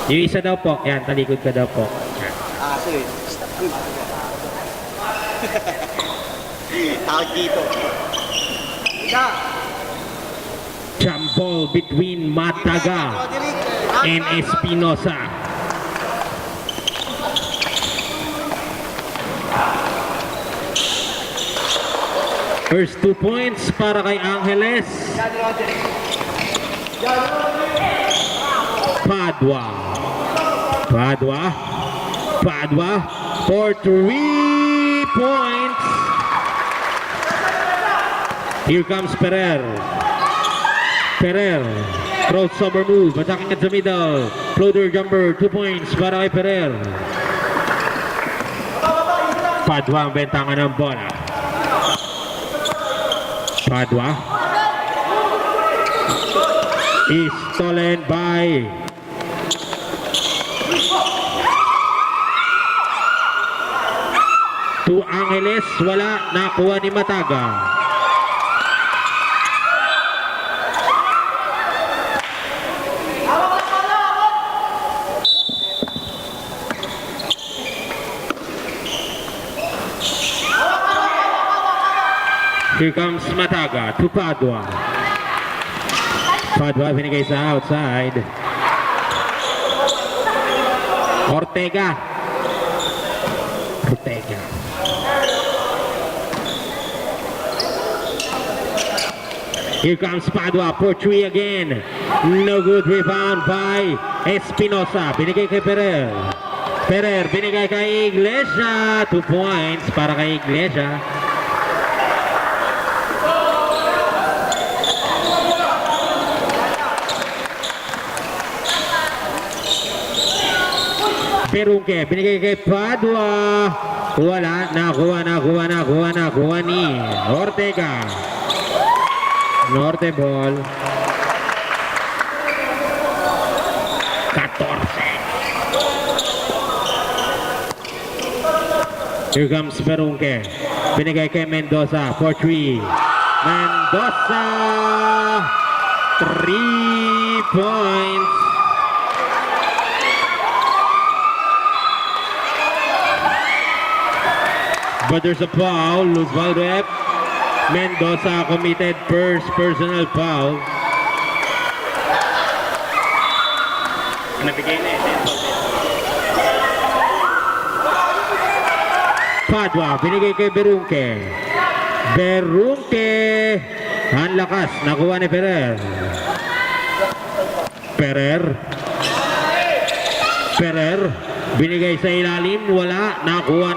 Yung isa daw po. Yan, talikod ka daw po. Yan. Sige. Tawag dito. Jump ball between Mataga and Espinosa. First 2 points para kay Angeles. Padua for 3 points. Here comes Ferrer, crossover move, attacking at the middle, floater jumper, 2 points para kay Ferrer. Padua ang bentangan ng bola. Padua is stolen by to Angeles. Wala, nakuha ni Mataga. Here comes Mataga to Padua. Padua binigay sa outside. Ortega. Here comes Padua for 3 again. No good, rebound by Espinosa. Binigay kay Ferrer. Binigay kay Iglesia. 2 points para kay Iglesia. Perungke, binigay kay Padua. Wala, nakuha ni Ortega. Norte ball. 14. Here comes Perungke. Binigay kay Mendoza for 3. Mendoza. 3 points. But there's a foul, loose ball rep. Mendoza committed first personal foul. Nabigay na Padua, binigay kay Berunke. Ang lakas, nakuha ni Ferrer. Binigay sa ilalim, wala, nakuha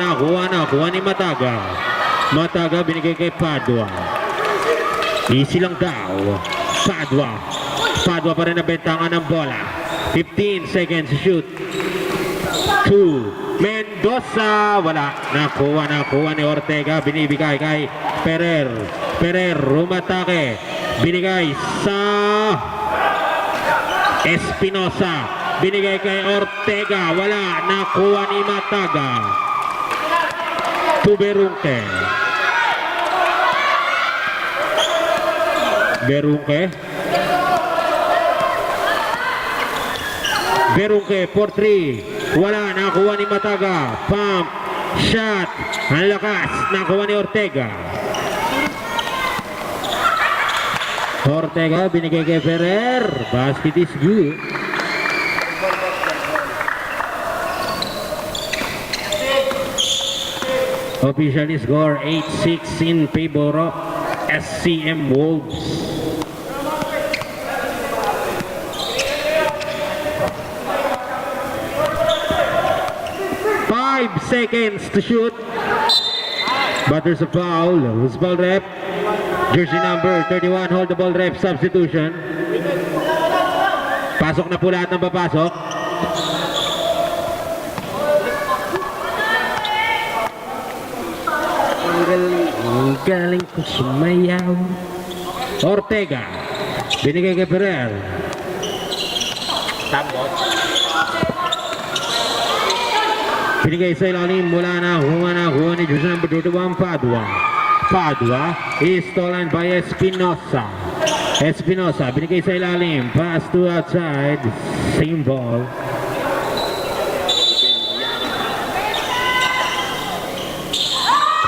ni Mataga. Binigay kay Padua. Easy lang daw. Padua pa rin nabentangan ng bola. 15 seconds to shoot. 2. Mendoza, wala, nakuha ni Ortega. Binibigay kay Ferrer, rumatake. Binigay sa Espinosa. Binigay kay Ortega. Wala. Nakuha ni Mataga. To Berungke. Berungke for 3. Wala. Nakuha ni Mataga. Pump. Shot. Ang lakas. Nakuha ni Ortega. Binigay kay Ferrer. Basket is good. Officially score 8-6 in favor of SCM Wolves. Five seconds to shoot. But there's a foul. Who's ball rep? Jersey number 31, hold the ball rep, substitution. Pasok na po lahat ng papasok. Ang galing ko sumayaw. Ortega. Binigay kay Ferrer. Tambot. Binigay sa ilalim. Mula na. Huwa ni Jersey number 31, Padua. Is stolen by Espinosa. Binigay sa ilalim. Pass to outside. Same ball.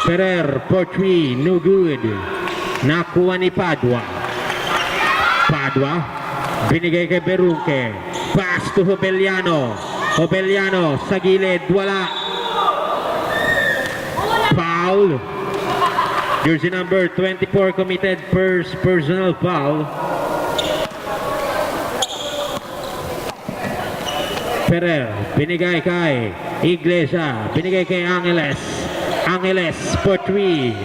Ferrer for 3, no good. Nakuha ni Padua. Padua, binigay kay Berunke. Pass to Hobeliano. Hobeliano sa gilid, wala. Foul. Jersey number 24 committed first personal foul. Ferrer, binigay kay Iglesia, binigay kay Angeles. Angeles for 3.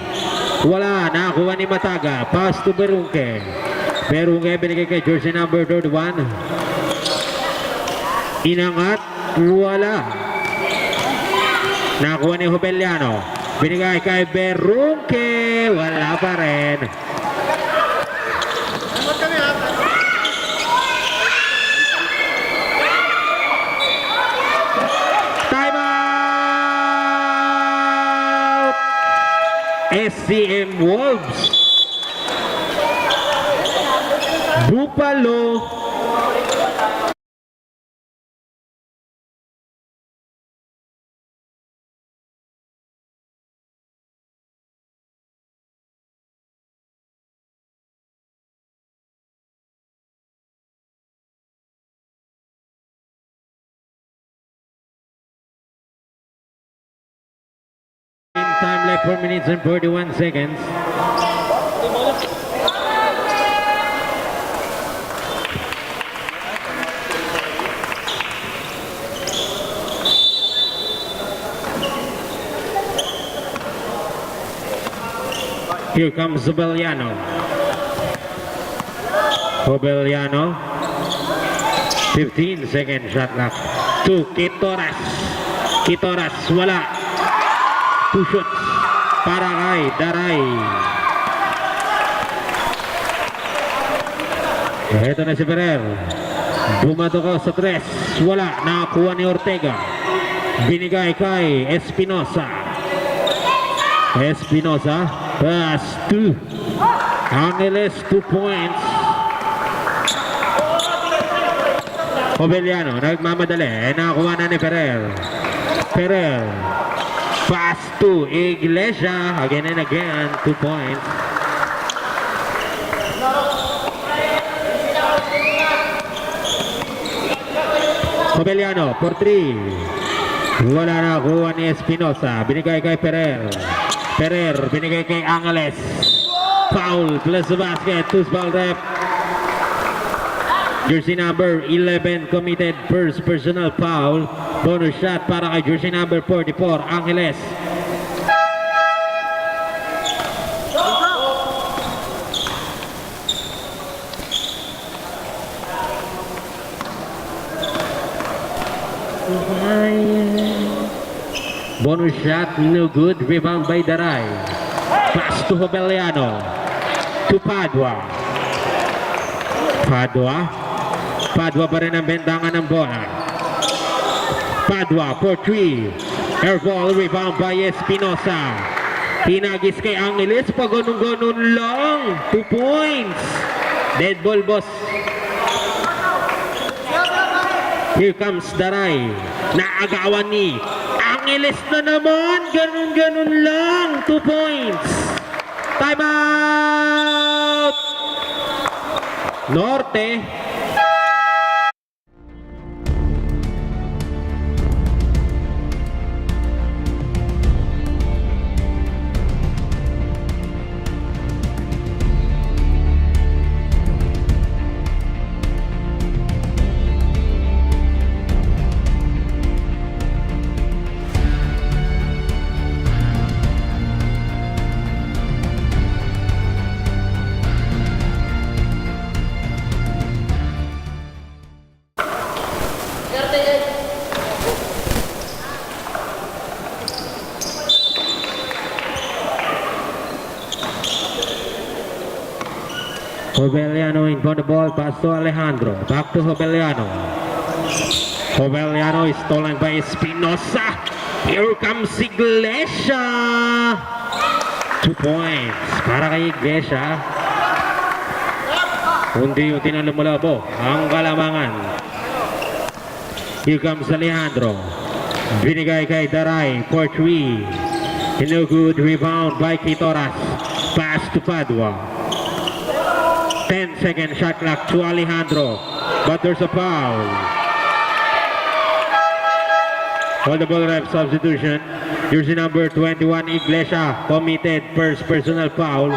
Wala, nakakuha ni Mataga. Pass to Berunke. Berunke, binigay kay jersey number 31. Inangat, wala. Nakakuha ni Hobeliano. Binigay kay Berunke. Wala pa rin. SCM Wolves. Buffalo. Time left 4 minutes and 41 seconds. Here comes Hobeliano. Hobeliano. 15 second shot clock. To Quitoras. Quitoras, wala. 2 shots para kay Daray. Ito na si Ferrer. Bumato ko sa 3. Wala. Nakakuha ni Ortega. Binigay kay Espinosa. Espinosa. Pass 2. Angeles 2 points. Hobeliano. Nagmamadali. Nakakuha na ni Ferrer. Ferrer. Pass to Iglesia. Again and again. 2 points. Hobeliano for 3. Wala na kuha ni Espinosa. Binigay kay Ferrer. Ferrer binigay kay Angeles. Foul plus the basket. 2 foul rep. Jersey number 11 committed first personal foul. Bonus shot para kay jersey number 44, Angeles. Bonus shot, no good. Rebound by Daray. Pass to Hobeliano. To Padua. Padua pa rin ang bentangan ng bola. Padua for 3. Air ball, rebound by Espinosa. Pinagis kay Angeles. Pag ganun-ganun lang. 2 points. Dead ball, boss. Here comes Daray. Naagawan ni Angeles na naman. Ganun-ganun lang. 2 points. Time out. Norte. Hobeliano in front of the ball, pass to Alejandro. Back to Hobeliano. Hobeliano is stolen by Espinosa. Here comes Iglesia. 2 points para kay Iglesia. Unti-unti na lumulabo ang kalamangan. Here comes Alejandro. Binigay kay Daray for 3. No good. Rebound by Quitoras. Pass to Padua. 10-second shot clock to Alejandro. But there's a foul. On the ball rep substitution. Jersey number 21, Iglesia, committed first personal foul.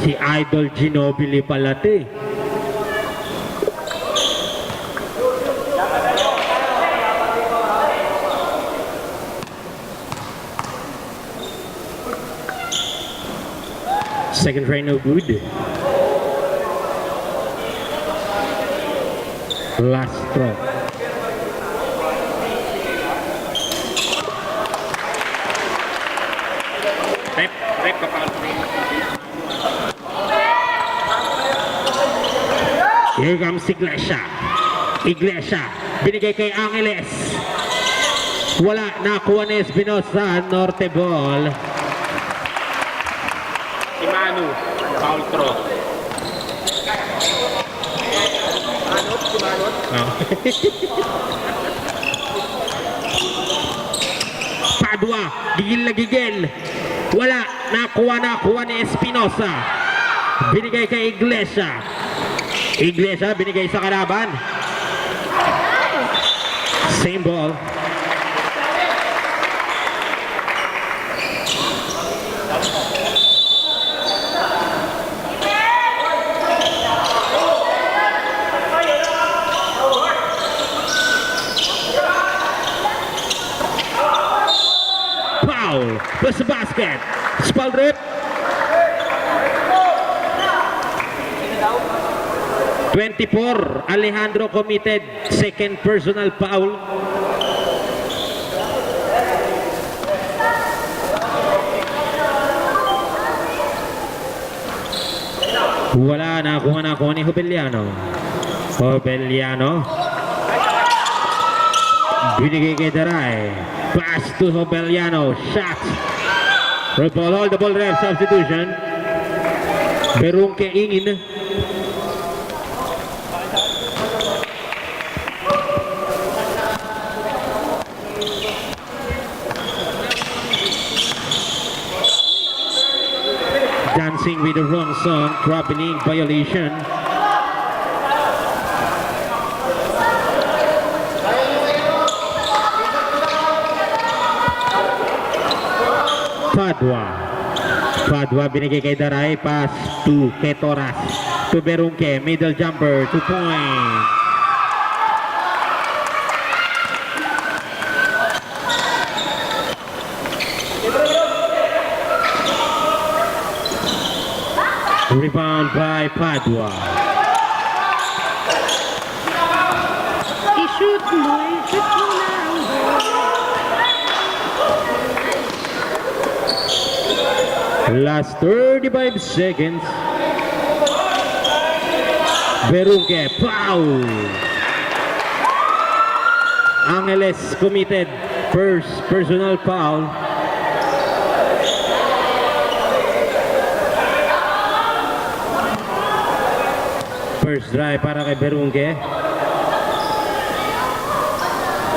Si Idol Ginobili pala ito eh. Second try no good. Last throw. Rep ka pa. Here comes Iglesia. Iglesia. Binigay kay Angeles. Wala. Nakuha ni Espinosa. Norte ball. Si Manu. Foul throw. Padua, gigil na gigil. Wala, nakuha ni Espinosa. Binigay kay Iglesia. Iglesia binigay sa kalaban. Same ball. Plus the basket. Spell rip. 24. Alejandro committed second personal foul. Wala na kuha ni Hobeliano. Binigay kay Daray. Pass to Hobeliano. Shot. All the ball rep substitution. Berungke ingin. Dancing with the wrong song. Traveling violation. Padua binigay kay Daray. Pass to Quitoras. To Berungke. Middle jumper. 2 points. Rebound by Padua. I-shoot mo na. Last 35 seconds. Berungke, foul. Angeles committed first personal foul. First drive para kay Berungke.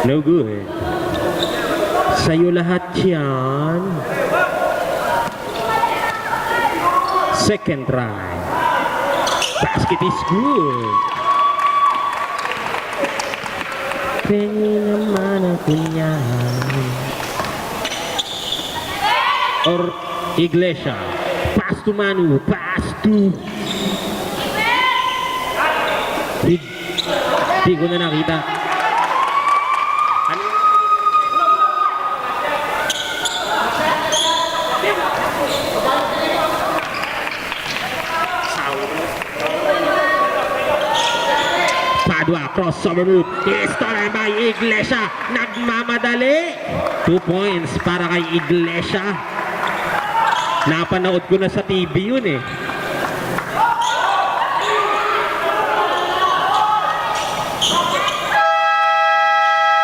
No good. Sa'yo lahat yan. Second try. Basket is good. Pengi naman ako niyan. Or Iglesia. Pass to Manu. Pass to... Hindi ko na nakita. Padua, crossover move. Stolen by Iglesia. Nagmamadali. 2 points para kay Iglesia. Napanood ko na sa TV yun eh.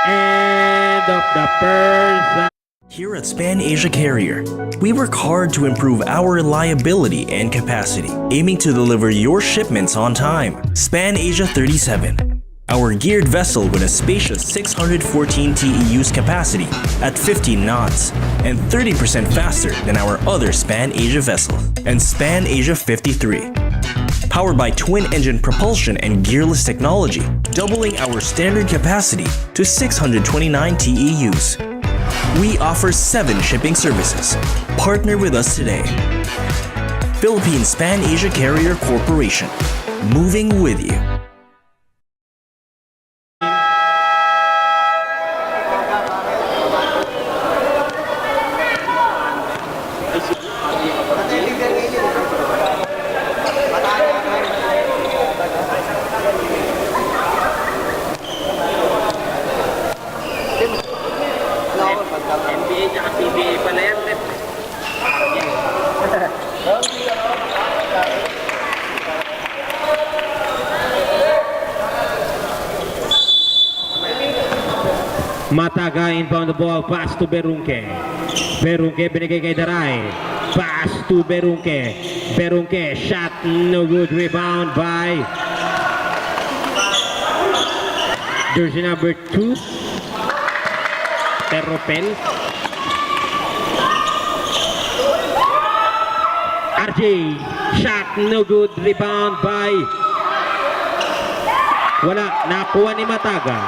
End of the first. Here at Span Asia Carrier, we work hard to improve our reliability and capacity, aiming to deliver your shipments on time. Span Asia 37, our geared vessel with a spacious 614 TEUs capacity at 15 knots and 30% faster than our other Span Asia vessel. And Span Asia 53, powered by twin-engine propulsion and gearless technology, doubling our standard capacity to 629 TEUs. We offer 7 shipping services. Partner with us today. Philippine Span Asia Carrier Corporation. Moving with you. NBA tsaka PBA pala yan. Mataga inbound the ball, pass to Berunke. Berunke binigay kay Daray. Pass to Berunke. Berunke, shot, no good. Rebound by jersey number 2. Teropel. RJ, shot, no good. Rebound by wala, nakuha ni Mataga.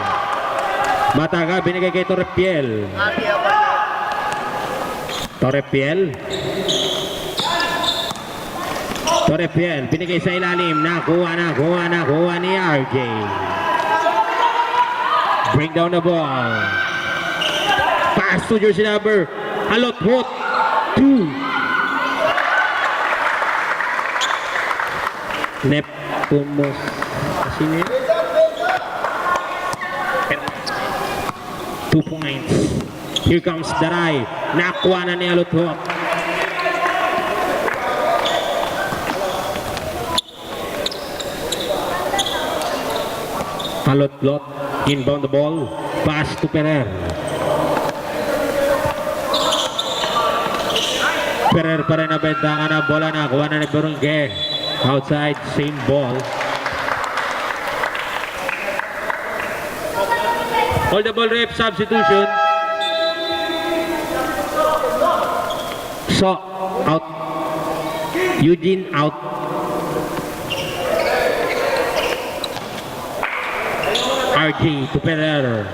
Mataga binigay kay Torrepiel. Torrepiel. Torrepiel binigay sa ilalim. Nakuha ni RJ. Bring down the ball. Pass to jersey number Halothot 2. Neptumos. Sino yun? 2 points. Here comes Daray. Nakuha na ni Halothot. Halothot inbound the ball. Pass to Ferrer. Ferrer pa rin nabentangan ang bola. Nakuha na ni Berunke. Outside, same ball. Hold the ball, ref, substitution. So, out. Eugene out. RJ to Ferrer.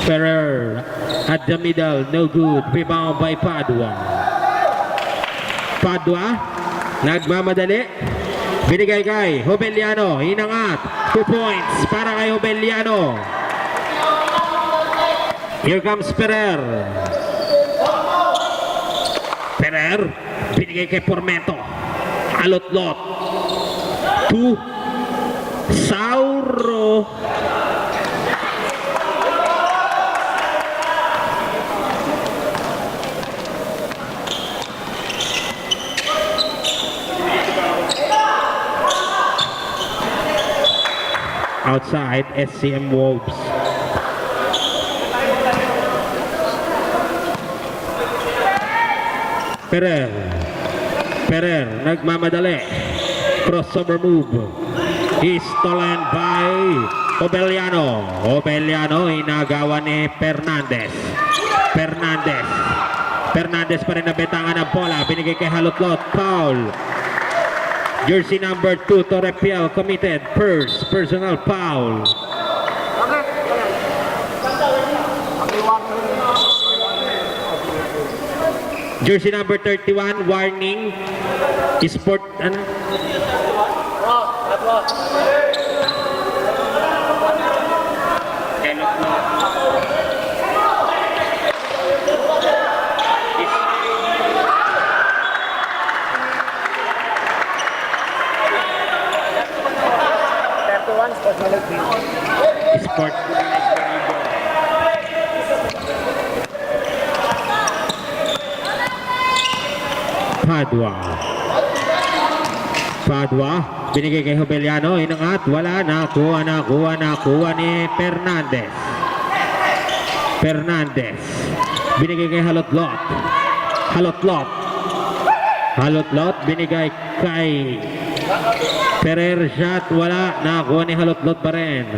Ferrer at the middle, no good. Rebound by Padua. Padua, nagmamadali. Binigay kay Hobeliano. Hinangat. 2 points para kay Hobeliano. Here comes Ferrer. Ferrer, binigay kay Pormento. Halothot. 2. Sauro. Outside, SCM Wolves. Ferrer, nagmamadali. Crossover move. Is stolen by Hobeliano. Hobeliano, inagawa ni Fernandez. Fernandez pa rin nabetangan ng bola. Binigay kay Halothot. Foul. Jersey number 2, Torrepiel committed personal foul. Jersey number 31, warning. Sport, ano? Sport. Padua, binigay kay Hobeliano, inangat, wala, nakuha ni Fernandez. Binigay kay Halotlot. Halotlot. Halotlot binigay kay Ferrer. Shot wala. Nakakuha ni Halotlot pa rin.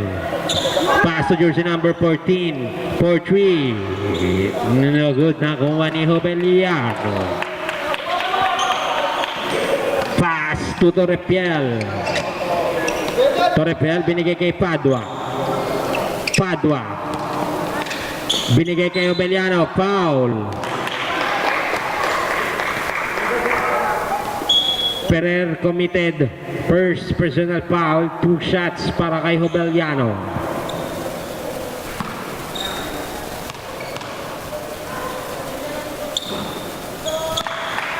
Pass to jersey number 14. 4-3. No good. Nakakuha ni Hobeliano. Pass to Torrepiel. Torrepiel binigay kay Padua. Padua binigay kay Hobeliano. Foul. Ferrer committed first personal foul. 2 shots para kay Hobeliano.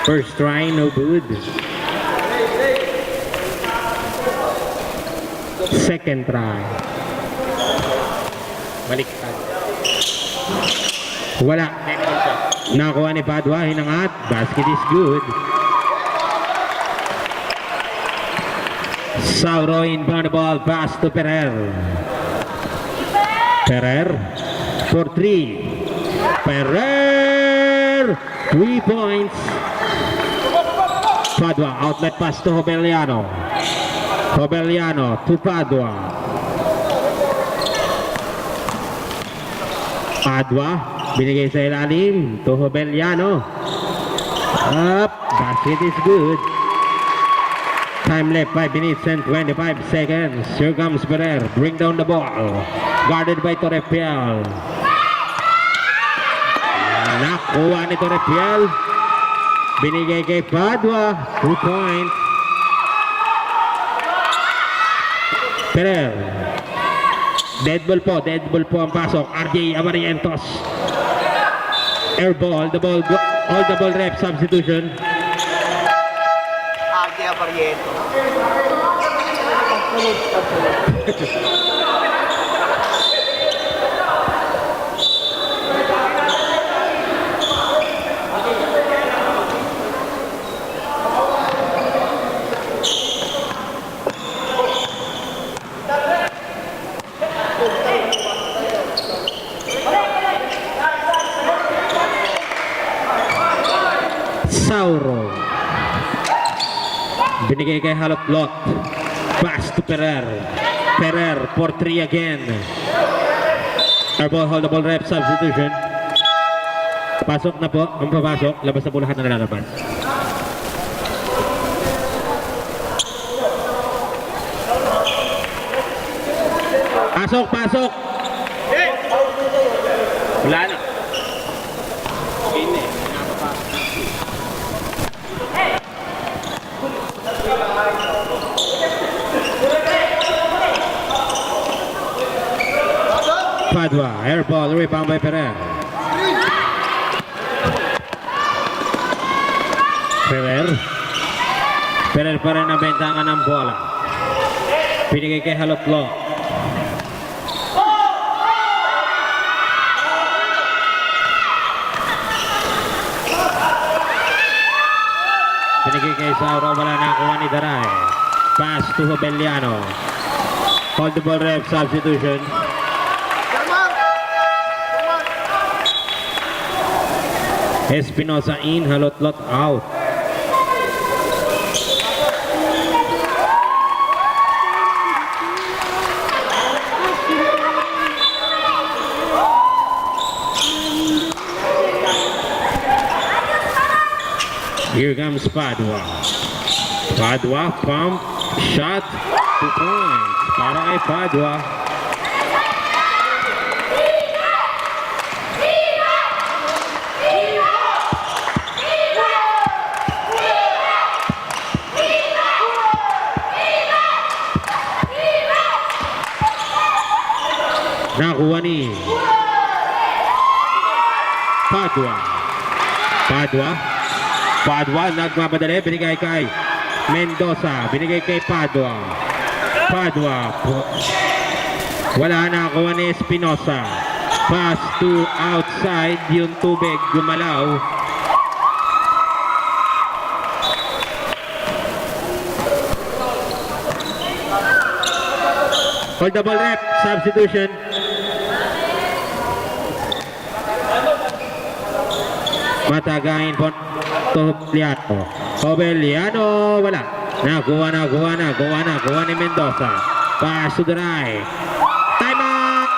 First try, no good. Second try. Baliktad. Wala. Nakuha ni Padua, hinangat. Basket is good. Sauro inbound the ball. Pass to Ferrer. Ferrer for 3. Ferrer 3 points. Padua outlet pass to Hobeliano. Hobeliano to Padua. Padua binigay sa ilalim to Hobeliano. Up. Basket is good. Time left 5 minutes and 25 seconds. Here comes Ferrer. Bring down the ball. Guarded by Torrepiel. Nakuha ni Torrepiel. Binigay kay Padua. 2 points. Ferrer. Dead ball po. Dead ball po ang pasok. RJ Amarientos. Air ball. The ball. All the ball rep substitution. Kaya Barriento. Sauro. Binigay kay Halotlot. Pass to Ferrer. Ferrer for 3 again. Airball, hold the ball rep, substitution. Pasok na po. Ang papasok. Labas na po lahat na lalabas. Pasok, pasok. Wala na. Padua, air ball, rebound by Ferrer. Ferrer pa rin ang bentangan ng bola. Pinigay kay Halotlot. Pinigay kay Sauro, wala na kuha ni Daray. Pass to Hobeliano. Hold the ball ref, substitution. Espinosa in, Halotlot out. Here comes Padua. Padua, pump, shot, 2 points. Para kay Padua. Nakuha ni Padua. Padua nagmamadali, binigay kay Mendoza, binigay kay Padua. Wala na, nakuha ni Espinosa. Pass to outside, yung tubig gumalaw. Hold the ball rep, substitution. Matagain po Obeliano, wala. Nakuha ni Mendoza. Pass to the right. Time out!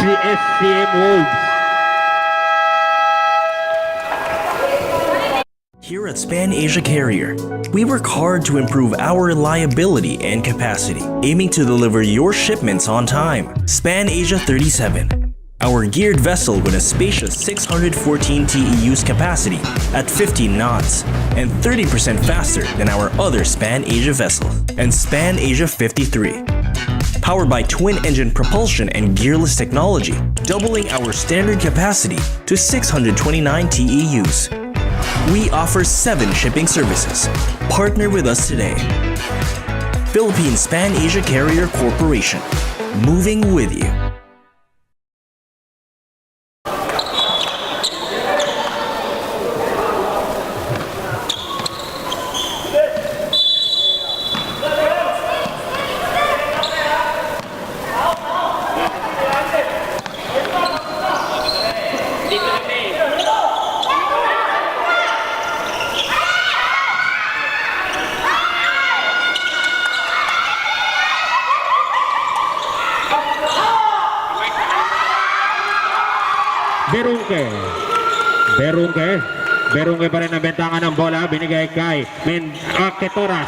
CSCM Wolves. Here at Span Asia Carrier, we work hard to improve our reliability and capacity, aiming to deliver your shipments on time. Span Asia 37, our geared vessel with a spacious 614 TEUs capacity at 15 knots and 30% faster than our other Span Asia vessels. And Span Asia 53, powered by twin-engine propulsion and gearless technology, doubling our standard capacity to 629 TEUs. We offer 7 shipping services. Partner with us today. Philippine Span Asia Carrier Corporation. Moving with you. Berungke pa rin ang bentangan ng bola, binigay kay Ketoras.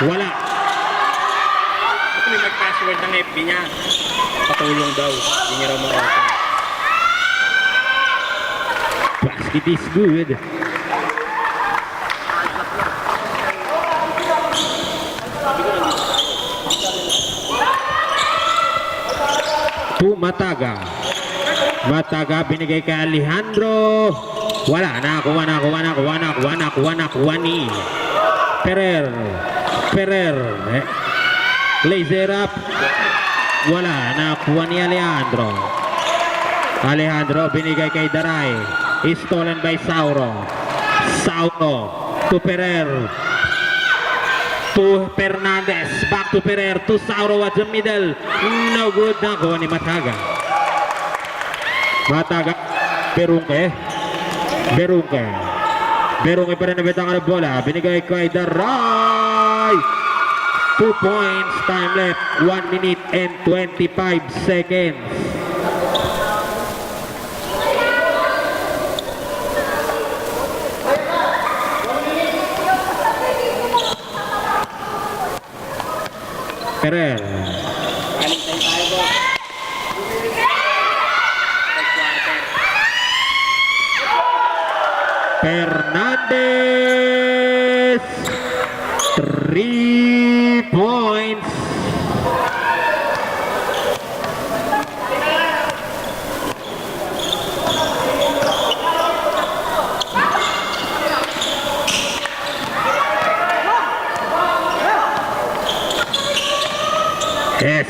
Wala. May mag-password ng FB niya. Patulong daw. Hindi niya raw ma-open. Basket is good. To Mataga binigay kay Alejandro. Wala, nakuha ni Ferrer. Laser up. Wala, nakuha ni Alejandro binigay kay Daray. Is stolen by Sauro to Ferrer. To Fernandez, back to Ferrer, to Sauro at the middle. No good, nakuha ni Mataga, Berungke pa rin nabitangan ng bola, binigay kay Daray. 2 points, time left, 1 minute and 25 seconds. Ferrer. Fernandez, 3 points. Yes,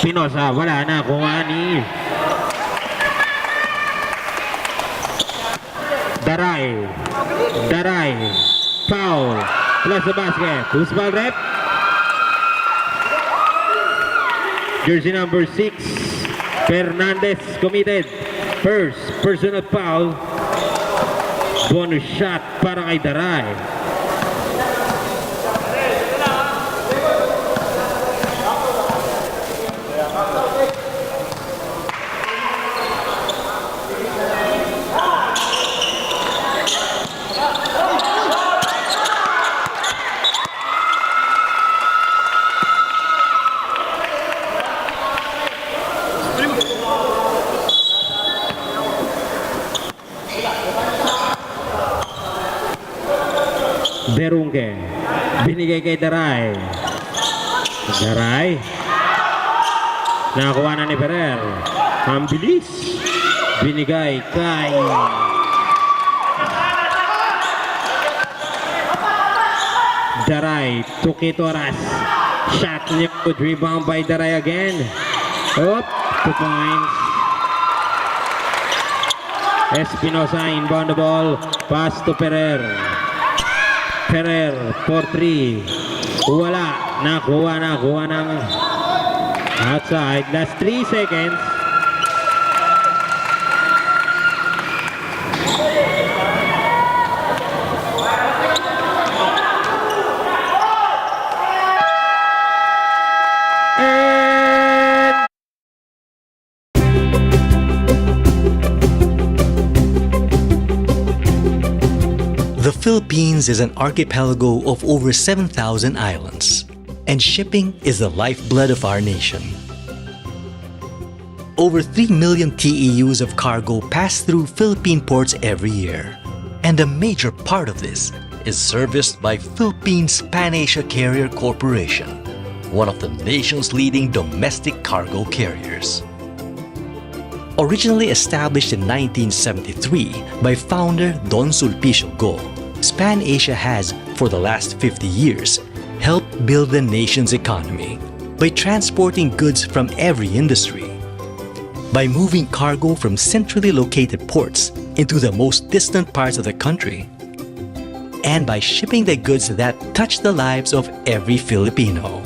Pinosa, wala na kuha ni Daray, foul, plus the basket. Who's ball rep? Jersey number 6, Fernandez committed first personal foul. Bonus shot para kay Daray. Berungke binigay kay Daray. Nakakuha na ni Ferrer. Ang bilis, binigay kay Daray. Tukitoras, shot niya, good rebound by Daray again. 2 points. Espinosa inbound the ball, pass to Ferrer for 3. Wala, nakuha ng outside. Last 3 seconds. Philippines is an archipelago of over 7,000 islands, and shipping is the lifeblood of our nation. Over 3 million TEUs of cargo pass through Philippine ports every year, and a major part of this is serviced by Philippines Pan-Asia Carrier Corporation, one of the nation's leading domestic cargo carriers. Originally established in 1973 by founder Don Sulpicio Go, Pan-Asia has, for the last 50 years, helped build the nation's economy by transporting goods from every industry. By moving cargo from centrally located ports into the most distant parts of the country, and by shipping the goods that touch the lives of every Filipino.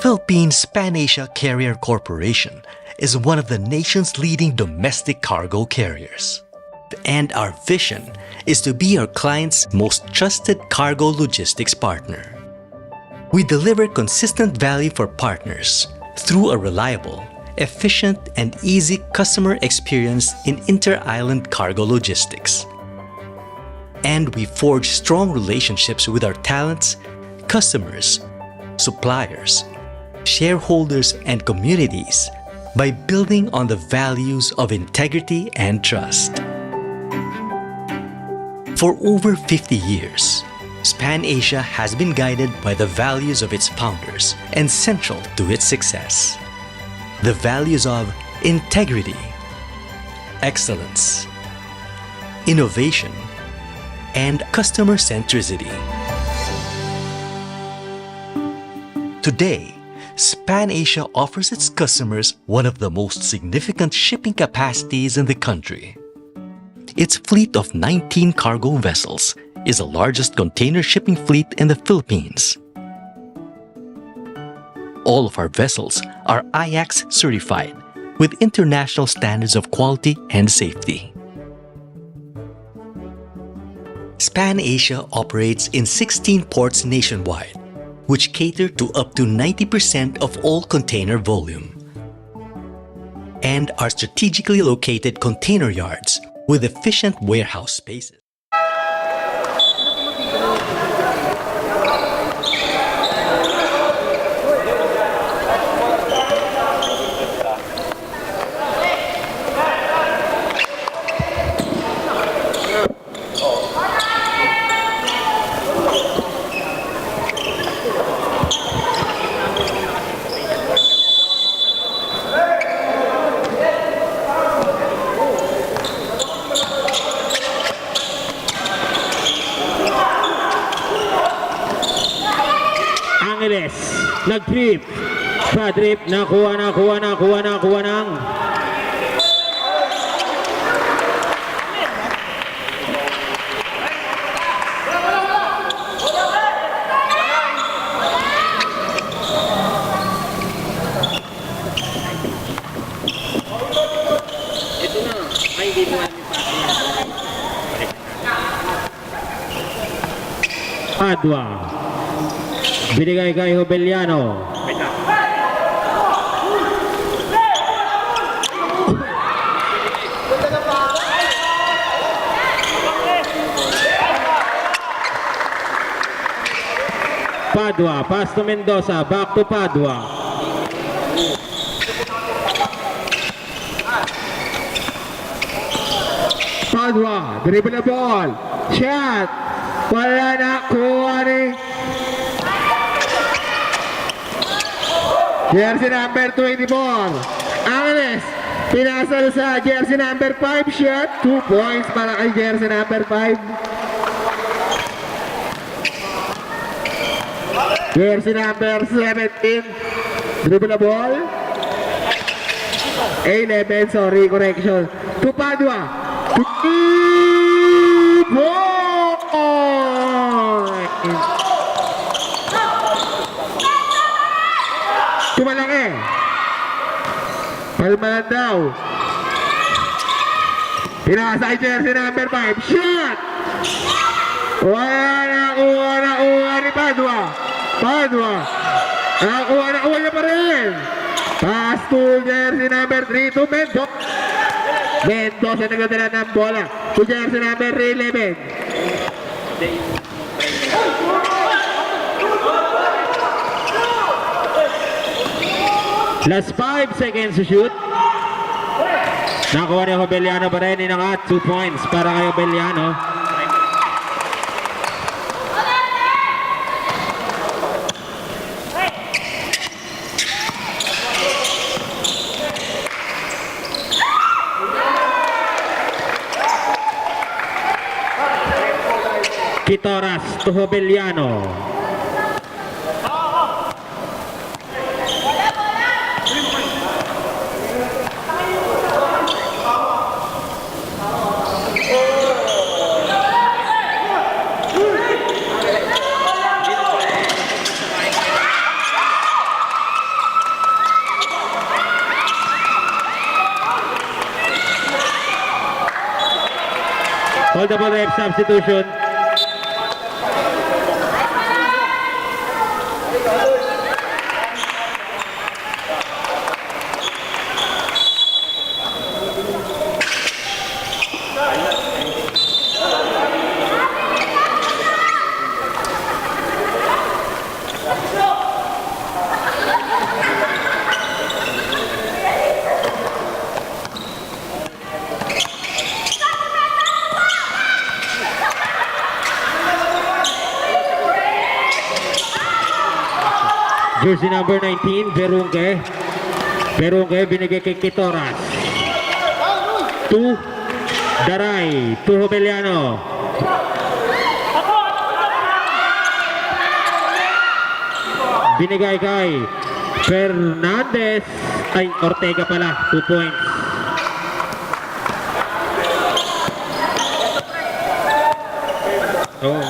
Philippines Pan-Asia Carrier Corporation is one of the nation's leading domestic cargo carriers. And our vision is to be our clients' most trusted cargo logistics partner. We deliver consistent value for partners through a reliable, efficient, and easy customer experience in inter-island cargo logistics. And we forge strong relationships with our talents, customers, suppliers, shareholders, and communities by building on the values of integrity and trust. For over 50 years, Pan-Asia has been guided by the values of its founders and central to its success. The values of integrity, excellence, innovation, and customer centricity. Today, Pan-Asia offers its customers one of the most significant shipping capacities in the country. Its fleet of 19 cargo vessels is the largest container shipping fleet in the Philippines. All of our vessels are IAX certified with international standards of quality and safety. Pan-Asia operates in 16 ports nationwide, which cater to up to 90% of all container volume, and are strategically located container yards with efficient warehouse spaces. Angeles, nag-trip. Pa-trip, nakuha ng Ito na. Ay, hindi mo namin Padua. Binigay kay Hobeliano. Wait lang. Padua, pass to Mendoza, back to Padua. Padua, dribble the ball. Shot. Wala na, kuha ni jersey number 24. Angeles, pinasal sa jersey number 5 shot. 2 points para kay jersey number 5. Jersey number 17. Dribble the ball. 11, sorry, correction. To Padua. 2 points. Tumalaki. Palmalan daw. Pinasa kay jersey number 5. Shot! Wala na ni Padua. Padua. Nakuha niya pa rin. Pass to jersey number 3 to Mendoza. Mendoza nagdadala ng bola to jersey number 11. Last 5 seconds to shoot. Nakuha ni Hobeliano pa rin, inangat 2 points para kay Hobeliano. Quitoras to Hobeliano. Holdable ref substitution. Jersey number 19, Berungke. Berungke binigay kay Quitoras. 2, Daray. 2, Hobeliano. Binigay kay Fernandez. Ay, Ortega pala. 2 points. Oh,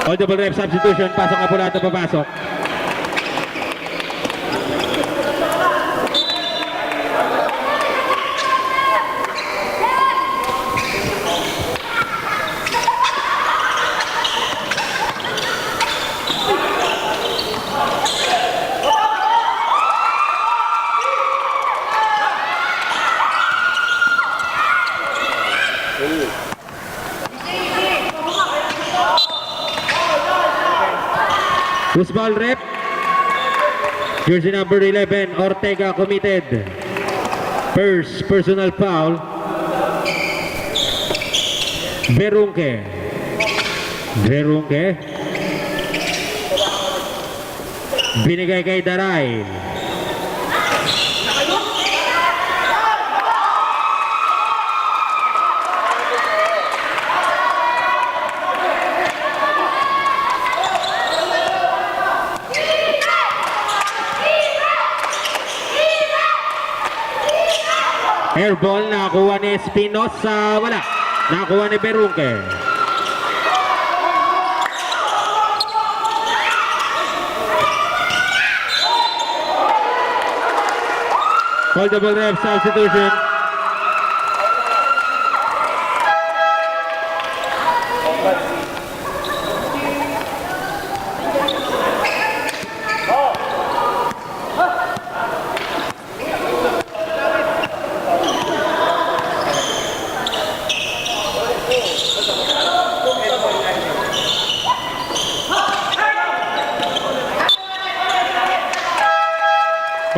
Audible ref substitution, pasok na po lahat na papasok. Football rep. Jersey number 11, Ortega committed. First personal foul. Berungke. Berungke. Binigay kay Daray. Airball nakuha ni Espinosa, wala. Nakuha ni Berungke. Holdable ref substitution.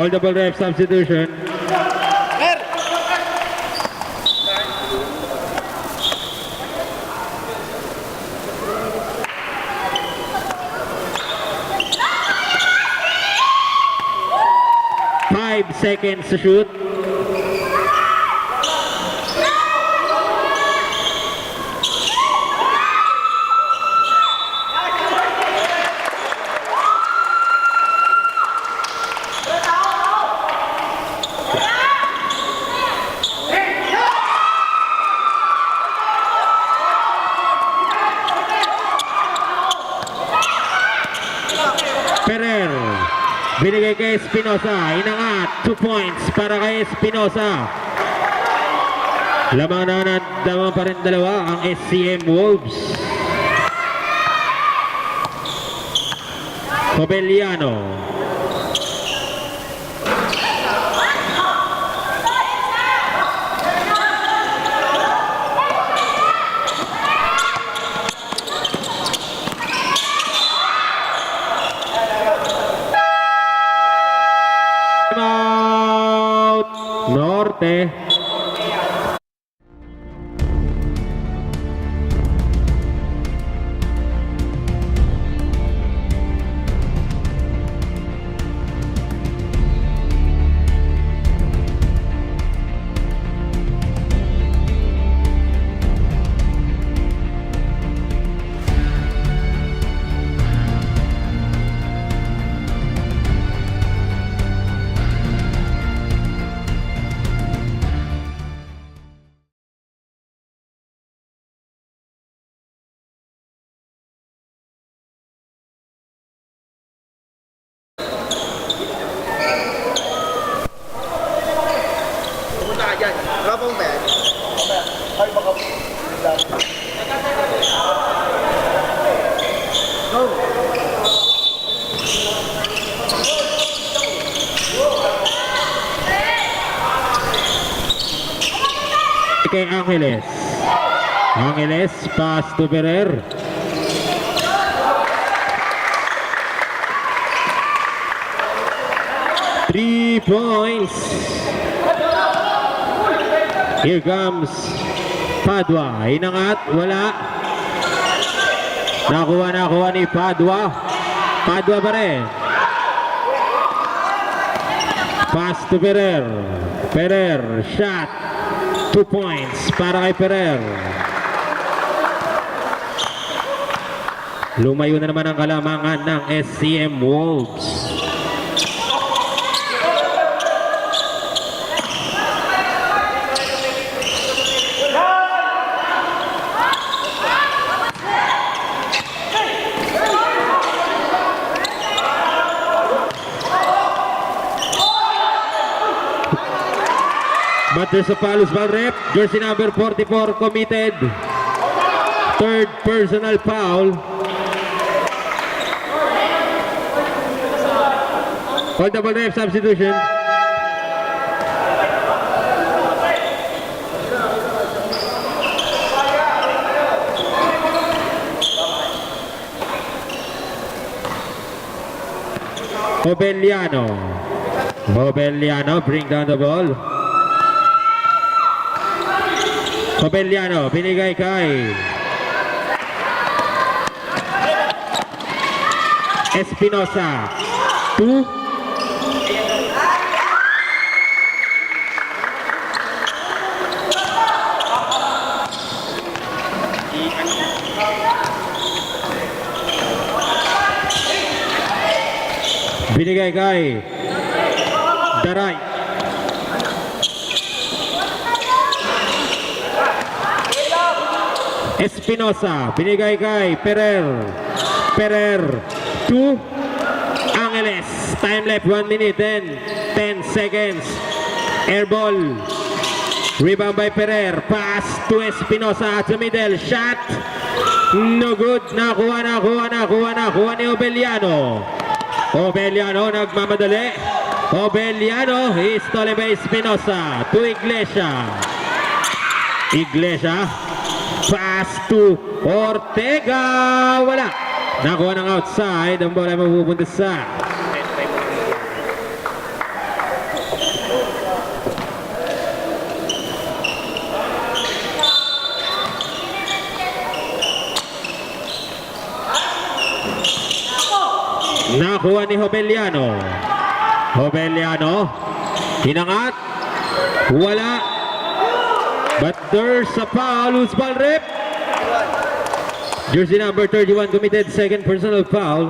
Holdable ref substitution. Five seconds to shoot. Binigay kay Espinosa. Inangat. 2 points para kay Espinosa. Lamang pa rin dalawa ang SCM Wolves. Cobeliano. Out Norte. Pumunta ka dyan. Rapong ba yan? Kay Angeles. Angeles, pass to Ferrer. Three points. Here comes Padua. Inangat, wala. Nakuha ni Padua. Padua pa rin. Pass to Ferrer. Ferrer, shot. 2 points para kay Ferrer. Lumayo na naman ang kalamangan ng SCM Wolves. But there's a foul ball rep. Jersey number 44 committed. Third personal foul. Call double ref substitution. Cobeliano bring down the ball. Cobeliano, binigay kay Espinosa. 2. Binigay kay Daray. Espinosa, binigay kay Ferrer. Ferrer, 2. Angeles, time left 1 minute and 10 seconds. Air ball. Rebound by Ferrer. Pass to Espinosa at the middle. Shot. No good. Nakuha ni Obeliano. Obeliano nagmamadali. Obeliano is stolen by Espinosa to Iglesia. Pass to Ortega. Wala. Nakuha ng outside. Ang bola ay mapupunta sa nakuha ni Obeliano. Hinangat. Wala. But there's a foul. Loose ball rip. Jersey number 31 committed second personal foul.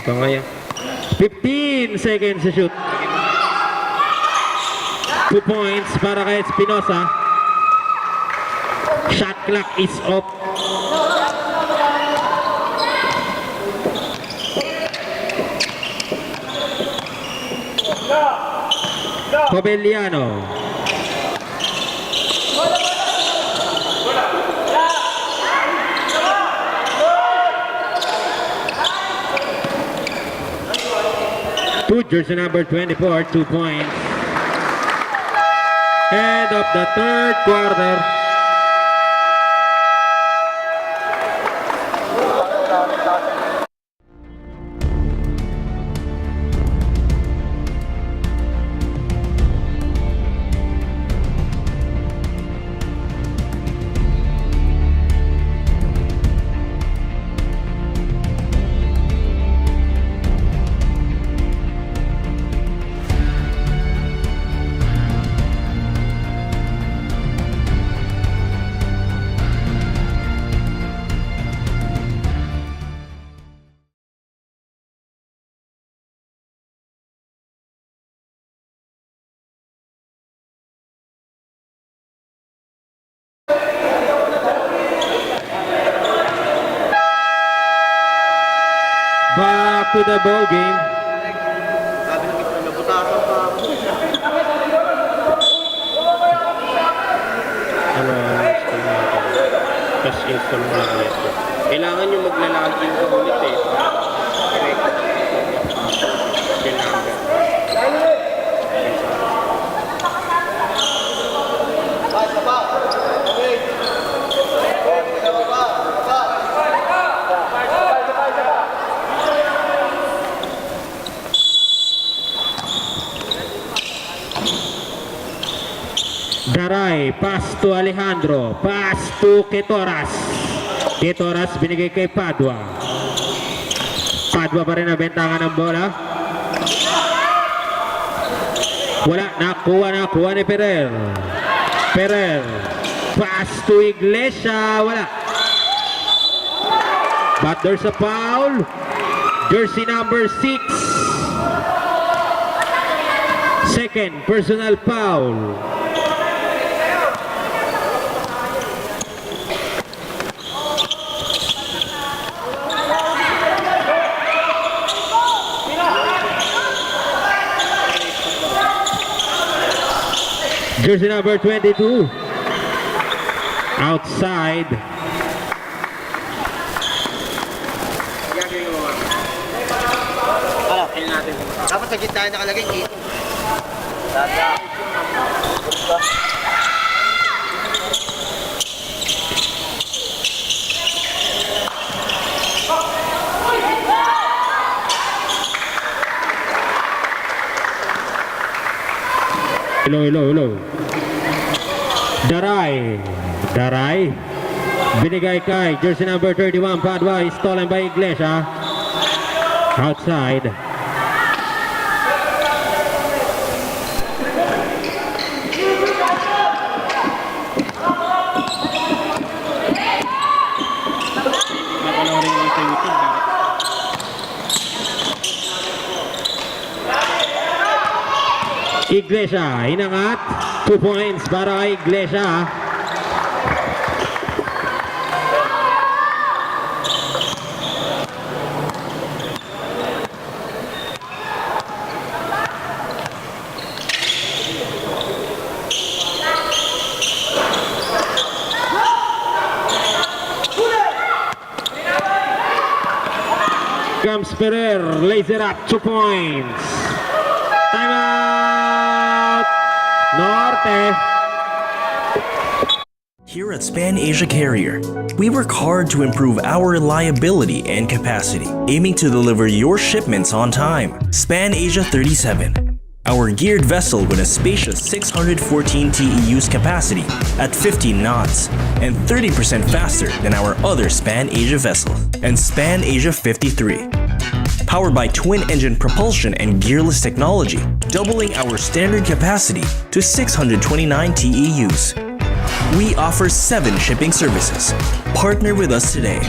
Pangaya. 15 15 seconds to shoot. 2 points para kay Espinosa. Shot clock is off. Cobeliano. To jersey number 24, 2 points. End of the third quarter. Back to the ball game. Sabi ng ito, nabutasan pa ako. Ano, install natin. Tapos install mo lang ito. Kailangan nyo maglalagin ka ulit eh. Correct. Kailangan. Daray, pass to Alejandro, pass to Quetoras. Quetoras binigay kay Padua. Padua pa rin ang bentangan ng bola. Wala, nakuha ni Ferrer. Ferrer, pass to Iglesia, wala. But there's a foul. Jersey number 6. Second personal foul. Jersey number 22. Outside. Gagawin mo mga. Kailan natin. Dapat sa gitna nakalagay dito. Hello. Daray. Binigay kay jersey number 31, Padua, is stolen by Iglesia. Outside. Mapanoorin mo sa YouTube. Iglesia, inangat. 2 points para kay Iglesia. Comes Ferrer, lays it up, 2 points. Timeout! Norte. Here at Span Asia Carrier, we work hard to improve our reliability and capacity, aiming to deliver your shipments on time. Span Asia 37, our geared vessel with a spacious 614 TEUs capacity at 15 knots and 30% faster than our other Span Asia vessels. And Span Asia 53, powered by twin-engine propulsion and gearless technology, doubling our standard capacity to 629 TEUs. We offer 7 shipping services. Partner with us today.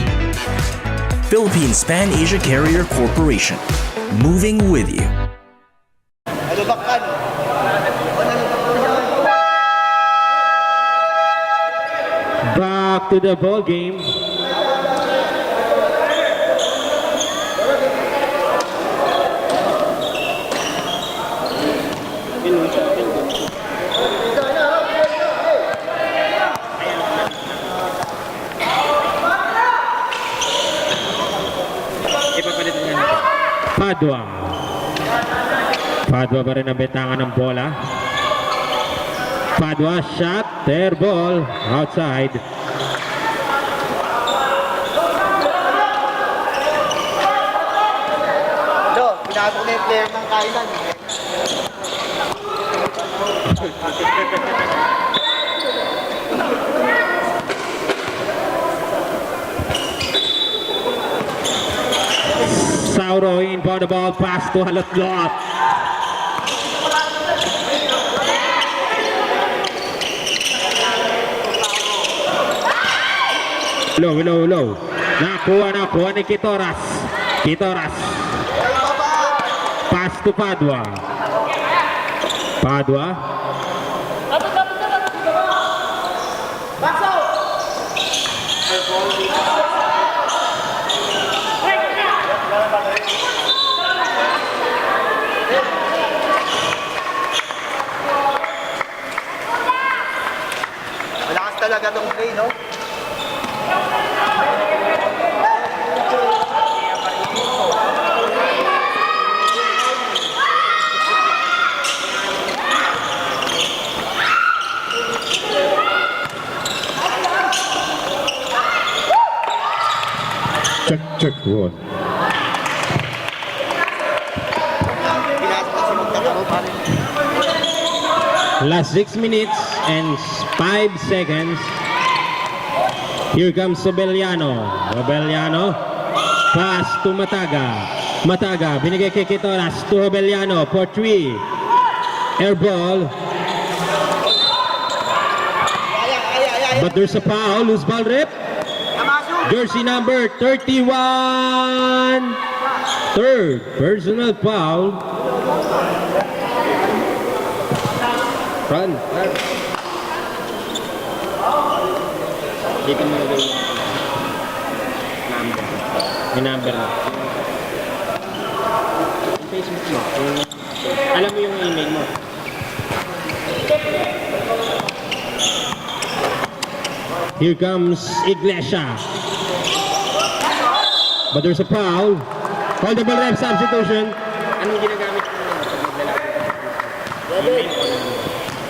Philippine Span Asia Carrier Corporation. Moving with you. Nalubakan. O, nalubakan siya. Back to the ball game. Padua. Padua pa rin ang betangan ng bola. Padua shot, their ball, outside. So, pinasok na yung player ng kainan. Sauro inbound the ball, pass to Halotlot. Low. Nakuha ni Kitoras. Pass to Padua. Malakas talaga tong play, no? Check one. Pinasok na si Magtaro, pare. Last 6 minutes and 5 seconds. Here comes Sobeliano. Pass to Mataga. Binigay kay Kitoras to Sobeliano for 3. Air ball. But there's a foul. Loose ball rip. Jersey number 31. Third personal foul. Run. Dito mo lagay yung number. Yung number mo. Yung Facebook mo. Alam mo yung email mo. Here comes Iglesia. But there's a foul. Call the ball ref substitution. Anong ginagamit mo na pag maglalaki?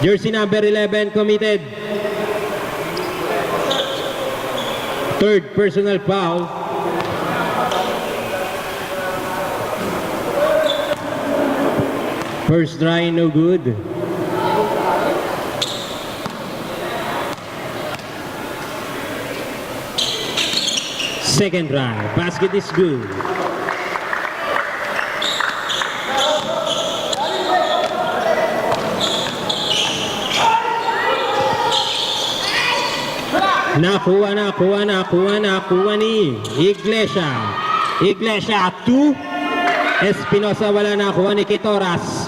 Jersey number 11 committed. Third personal foul. First try, no good. Second try, basket is good. Nakuha ni Iglesia. Iglesia 2. Espinosa wala nakuha ni Kitoras.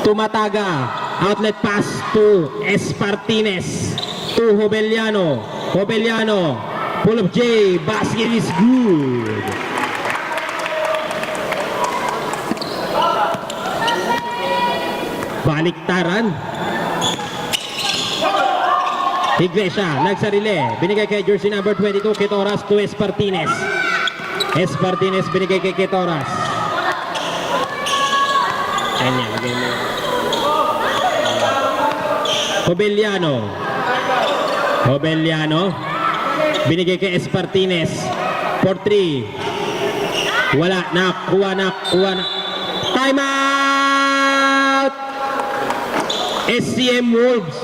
Tumataga. Outlet pass to Espartines. To Hobeliano. Pull up J. Basket is good. Baliktaran. Iglesia, nagsarili. Binigay kay jersey number 22, Kitoras to Espartines. Espartines binigay kay Kitoras. Kanya, bigay mo. Hobeliano. Binigay kay Espartines. For 3. Wala. Nakuha na. Time out! SCM Wolves.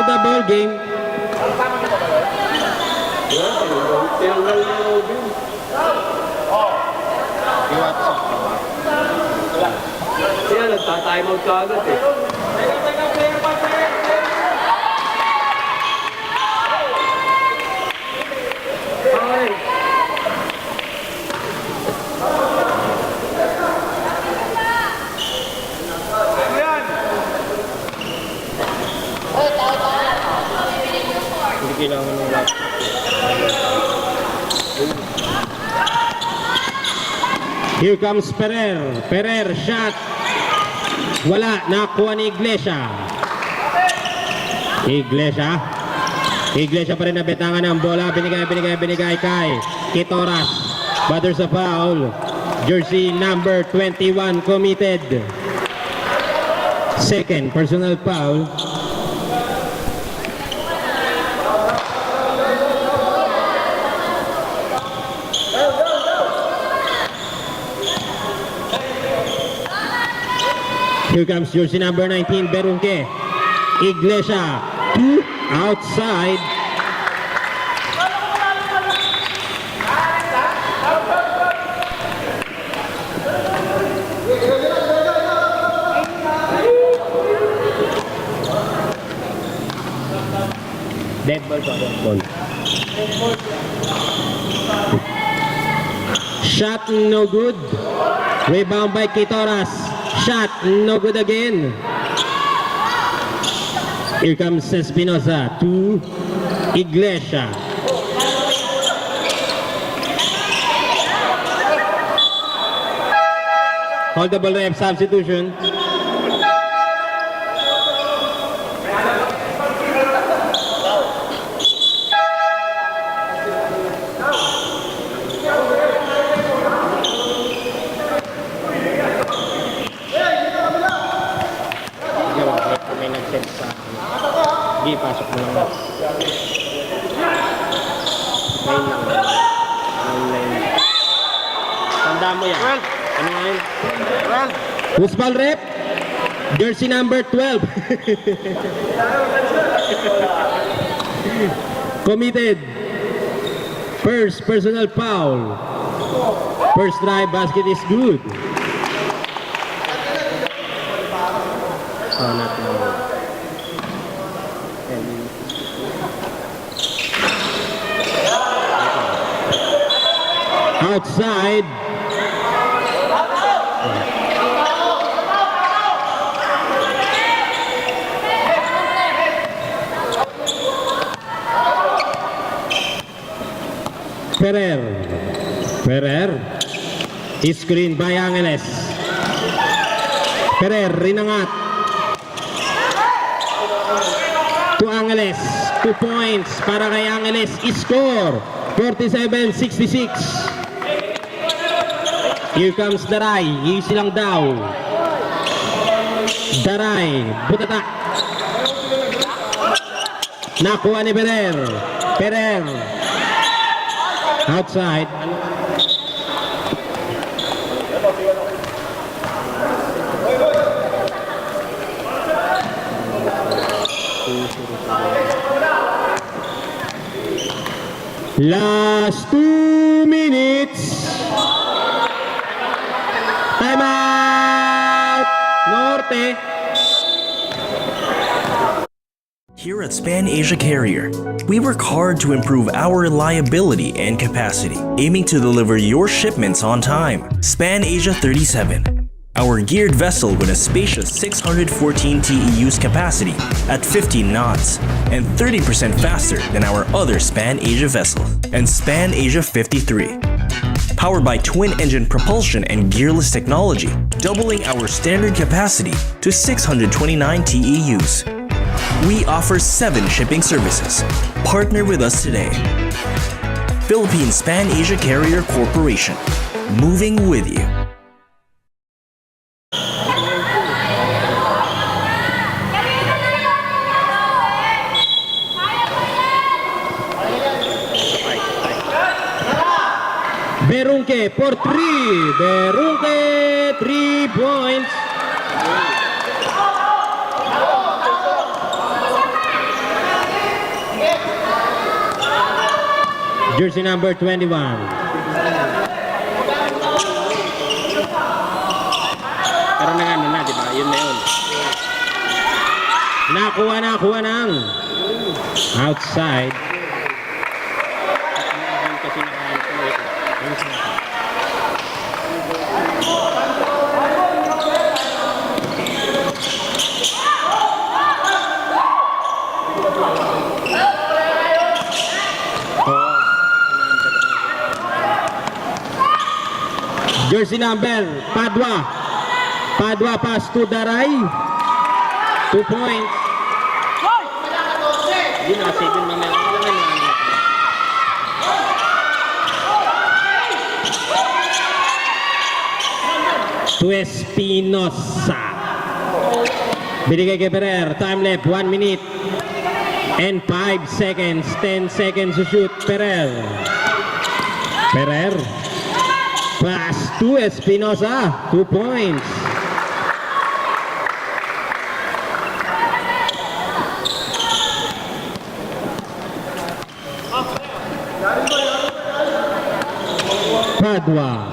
the ball game. Yan, nagta-time out ka agad eh. Hindi kailangan ng laptop. Here comes Ferrer. Ferrer, shot. Wala, nakuha ni Iglesia. Iglesia pa rin nabetangan ng bola. Binigay kay Quitoras. But there's a foul. Jersey number 21 committed. Second personal foul. Here comes jersey number 19, Berunke. Iglesia, 2 outside. Dead ball pa, dead ball. Shot no good. Rebound by Quitoras. Shot no good again. Here comes Espinosa to Iglesia. Hold the ball, ref, substitution. May nag-set sa akin. Sige, pasok mo lang. Line. Tanda mo yan. Ano nga yun? Who's ball, rep? Jersey number 12. Committed. First personal foul. First drive basket is good. Oh, not now. Outside. Ferrer. Screen by Angeles. Ferrer, rinangat. To Angeles. 2 points para kay Angeles. Score. 47-66. Here comes Daray. Easy lang daw. Daray. Butata. Nakuha ni Ferrer. Outside. Last 2 minutes. Time out. Norte. Here at Span Asia Carrier, we work hard to improve our reliability and capacity, aiming to deliver your shipments on time. Span Asia 37, our geared vessel with a spacious 614 TEUs capacity at 15 knots and 30% faster than our other Span Asia vessels. And Span Asia 53, powered by twin-engine propulsion and gearless technology, doubling our standard capacity to 629 TEUs. We offer 7 shipping services. Partner with us today. Philippine Span Asia Carrier Corporation. Moving with you. Berunke for 3. Berunke 3 points. 3 Jersey number 21. Pero na ano na, di ba? Yun na yun. Nakuha ng outside. Kasi nakahan ko eh. Jersey number Padua. Padua pass to Daray. 2 points. Hindi na, second mamaya. Ano naman na? To Espinosa. Binigay kay Ferrer. Time left 1 minute and 5 seconds. 10 seconds to shoot. Ferrer. Pass to Espinosa. 2 points. Padua.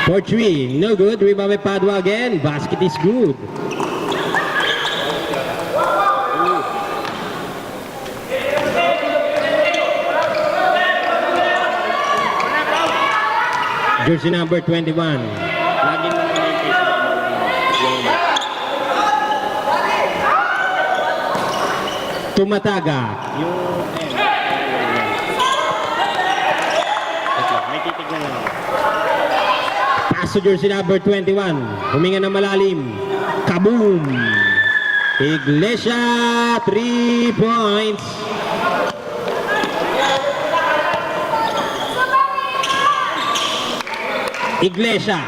For 3. No good. Rebound by Padua again. Basket is good. Jersey number 21. Lagi mo naman yung Facebook. Tumataga. May titignan lang. Pass to jersey number 21. Huminga ng malalim. Kaboom! Iglesia, 3 points. Iglesia.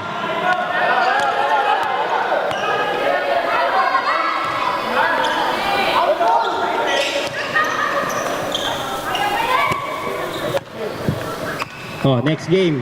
Oh, next game.